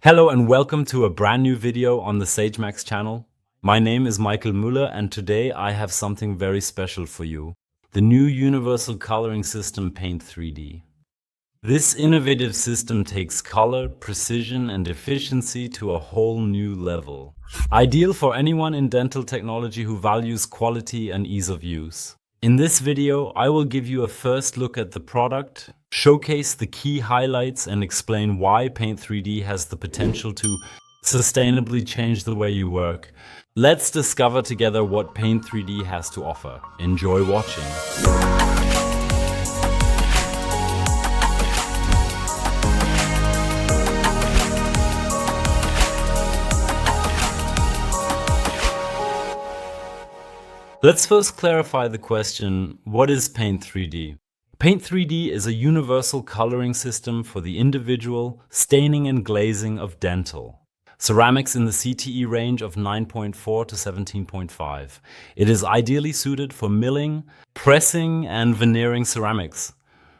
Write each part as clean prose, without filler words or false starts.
Hello and welcome to a brand new video on the sagemax channel. My name is Müller and today I have something very special for you. The new universal coloring system Paint 3D. This innovative system takes color, precision and efficiency to a whole new level. Ideal for anyone in dental technology who values quality and ease of use. In this video, I will give you a first look at the product, showcase the key highlights and explain why Paint 3D has the potential to sustainably change the way you work. Let's discover together what Paint 3D has to offer. Enjoy watching. Let's first clarify the question, what is Paint 3D? Paint 3D is a universal coloring system for the individual staining and glazing of dental ceramics in the CTE range of 9.4 to 17.5. It is ideally suited for milling, pressing and veneering ceramics,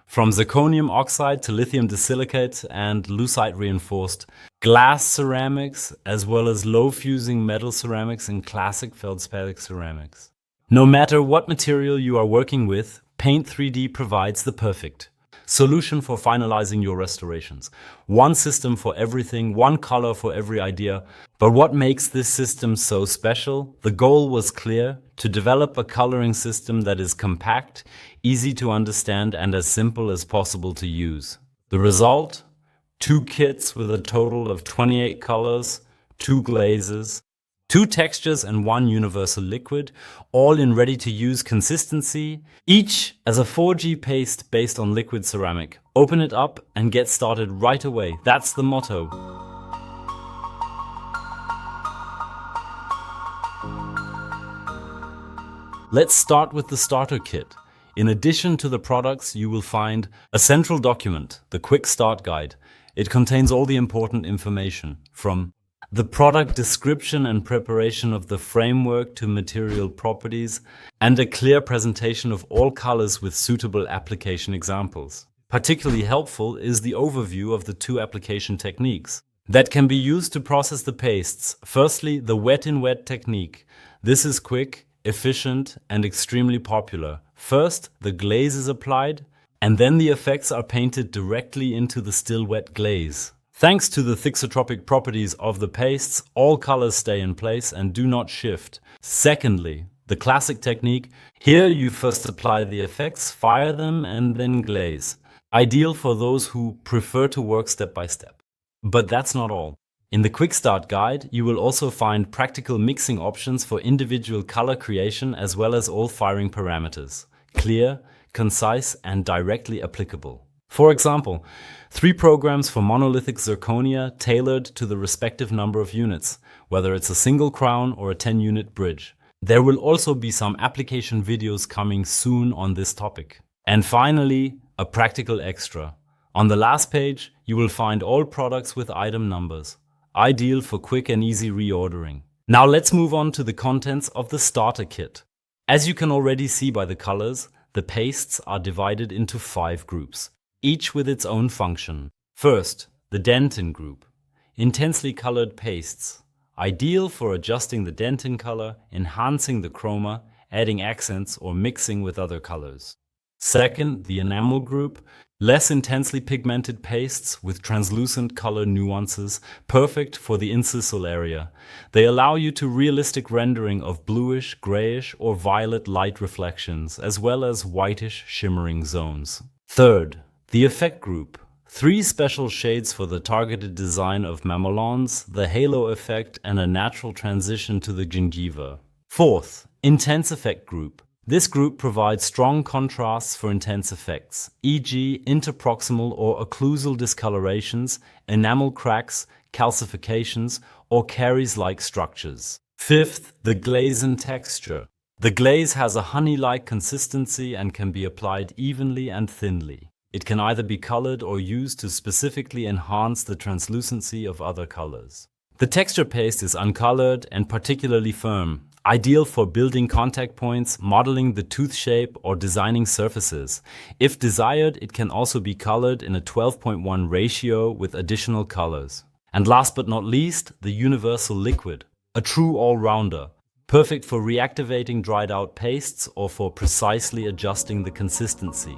from zirconium oxide to lithium disilicate and lucite reinforced glass ceramics, as well as low fusing metal ceramics and classic feldspathic ceramics. No matter what material you are working with, Paint 3D provides the perfect solution for finalizing your restorations. One system for everything, one color for every idea. But what makes this system so special? The goal was clear: to develop a coloring system that is compact, easy to understand and as simple as possible to use. The result? 2 kits with a total of 28 colors, 2 glazes, 2 textures and 1 universal liquid, all in ready-to-use consistency, each as a 4G paste based on liquid ceramic. Open it up and get started right away. That's the motto. Let's start with the starter kit. In addition to the products, you will find a central document, the Quick Start Guide. It contains all the important information, from the product description and preparation of the framework to material properties, and a clear presentation of all colors with suitable application examples. Particularly helpful is the overview of the 2 application techniques that can be used to process the pastes. Firstly, the wet-in-wet technique. This is quick, efficient and extremely popular. First, the glaze is applied and then the effects are painted directly into the still wet glaze. Thanks to the thixotropic properties of the pastes, all colors stay in place and do not shift. Secondly, the classic technique. Here you first apply the effects, fire them and then glaze. Ideal for those who prefer to work step by step. But that's not all. In the Quick Start Guide, you will also find practical mixing options for individual color creation as well as all firing parameters. Clear, concise and directly applicable. For example, 3 programs for monolithic zirconia tailored to the respective number of units, whether it's a single crown or a 10-unit bridge. There will also be some application videos coming soon on this topic. And finally, a practical extra. On the last page, you will find all products with item numbers, ideal for quick and easy reordering. Now let's move on to the contents of the starter kit. As you can already see by the colors, the pastes are divided into 5 groups, each with its own function. First, the dentin group. Intensely colored pastes. Ideal for adjusting the dentin color, enhancing the chroma, adding accents or mixing with other colors. Second, the enamel group. Less intensely pigmented pastes with translucent color nuances, perfect for the incisal area. They allow you to realistic rendering of bluish, grayish or violet light reflections, as well as whitish shimmering zones. Third, the effect group. 3 special shades for the targeted design of mamelons, the halo effect and a natural transition to the gingiva. Fourth, intense effect group. This group provides strong contrasts for intense effects, e.g. interproximal or occlusal discolorations, enamel cracks, calcifications or caries-like structures. Fifth, the glaze and texture. The glaze has a honey-like consistency and can be applied evenly and thinly. It can either be colored or used to specifically enhance the translucency of other colors. The texture paste is uncolored and particularly firm, ideal for building contact points, modeling the tooth shape or designing surfaces. If desired, it can also be colored in a 12:1 ratio with additional colors. And last but not least, the universal liquid, a true all-rounder, perfect for reactivating dried out pastes or for precisely adjusting the consistency.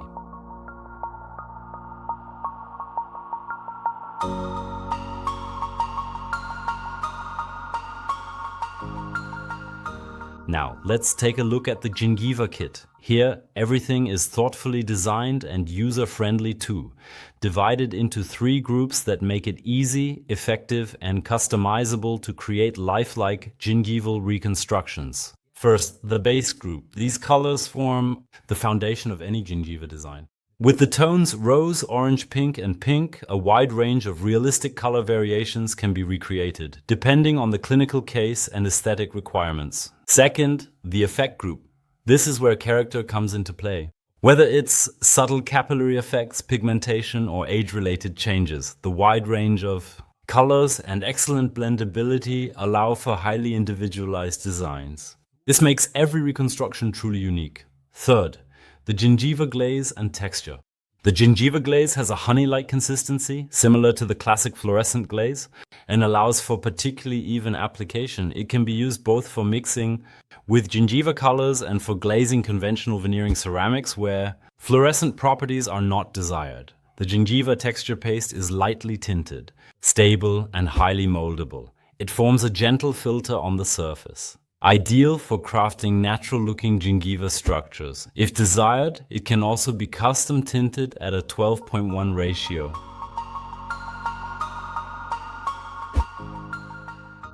Now, let's take a look at the gingiva kit. Here, everything is thoughtfully designed and user-friendly too, divided into 3 groups that make it easy, effective, and customizable to create lifelike gingival reconstructions. First, the base group. These colors form the foundation of any gingiva design. With the tones rose, orange, pink, and pink, a wide range of realistic color variations can be recreated, depending on the clinical case and aesthetic requirements. Second, the effect group. This is where character comes into play. Whether it's subtle capillary effects, pigmentation, or age-related changes, the wide range of colors and excellent blendability allow for highly individualized designs. This makes every reconstruction truly unique. Third, the gingiva glaze and texture. The gingiva glaze has a honey-like consistency, similar to the classic fluorescent glaze, and allows for particularly even application. It can be used both for mixing with gingiva colors and for glazing conventional veneering ceramics where fluorescent properties are not desired. The gingiva texture paste is lightly tinted, stable, and highly moldable. It forms a gentle filter on the surface. Ideal for crafting natural-looking gingiva structures. If desired, it can also be custom tinted at a 12:1 ratio.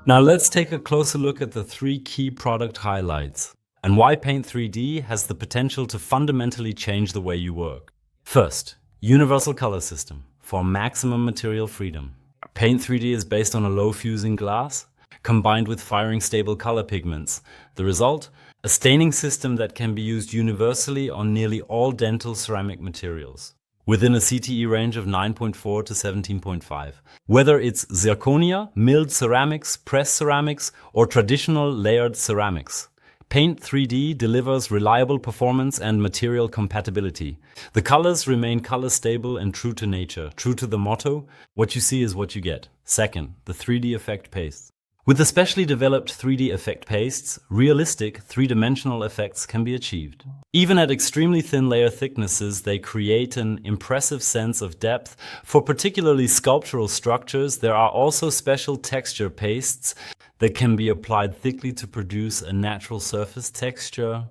Now let's take a closer look at the 3 key product highlights and why Paint 3D has the potential to fundamentally change the way you work. First, universal color system for maximum material freedom. Paint 3D is based on a low-fusing glass combined with firing stable color pigments. The result? A staining system that can be used universally on nearly all dental ceramic materials, within a CTE range of 9.4 to 17.5. Whether it's zirconia, milled ceramics, pressed ceramics, or traditional layered ceramics, Paint 3D delivers reliable performance and material compatibility. The colors remain color stable and true to nature, true to the motto, what you see is what you get. Second, the 3D effect paste. With the specially developed 3D effect pastes, realistic 3-dimensional effects can be achieved. Even at extremely thin layer thicknesses, they create an impressive sense of depth. For particularly sculptural structures, there are also special texture pastes that can be applied thickly to produce a natural surface texture.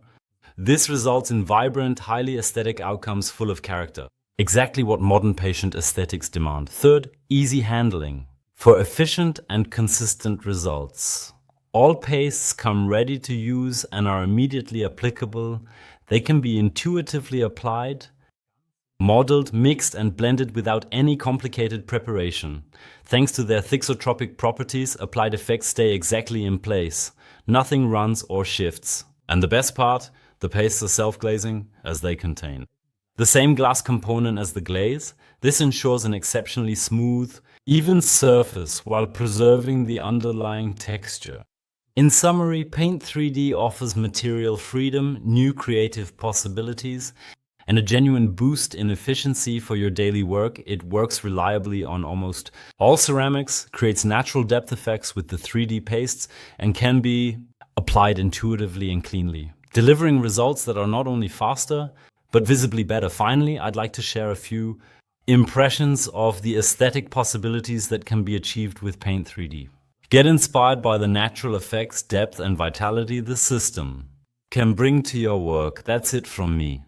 This results in vibrant, highly aesthetic outcomes full of character. Exactly what modern patient aesthetics demand. Third, easy handling. For efficient and consistent results. All pastes come ready to use and are immediately applicable. They can be intuitively applied, modeled, mixed and blended without any complicated preparation. Thanks to their thixotropic properties, applied effects stay exactly in place. Nothing runs or shifts. And the best part, the pastes are self-glazing as they contain the same glass component as the glaze. This ensures an exceptionally smooth, even surface while preserving the underlying texture. In summary, Paint 3D offers material freedom, new creative possibilities, and a genuine boost in efficiency for your daily work. It works reliably on almost all ceramics, creates natural depth effects with the 3D pastes, and can be applied intuitively and cleanly, delivering results that are not only faster, but visibly better. Finally, I'd like to share a few impressions of the aesthetic possibilities that can be achieved with Paint 3D. Get inspired by the natural effects, depth and vitality the system can bring to your work. That's it from me.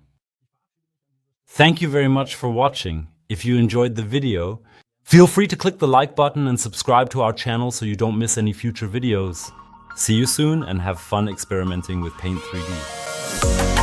Thank you very much for watching. If you enjoyed the video, feel free to click the like button and subscribe to our channel so you don't miss any future videos. See you soon and have fun experimenting with Paint 3D.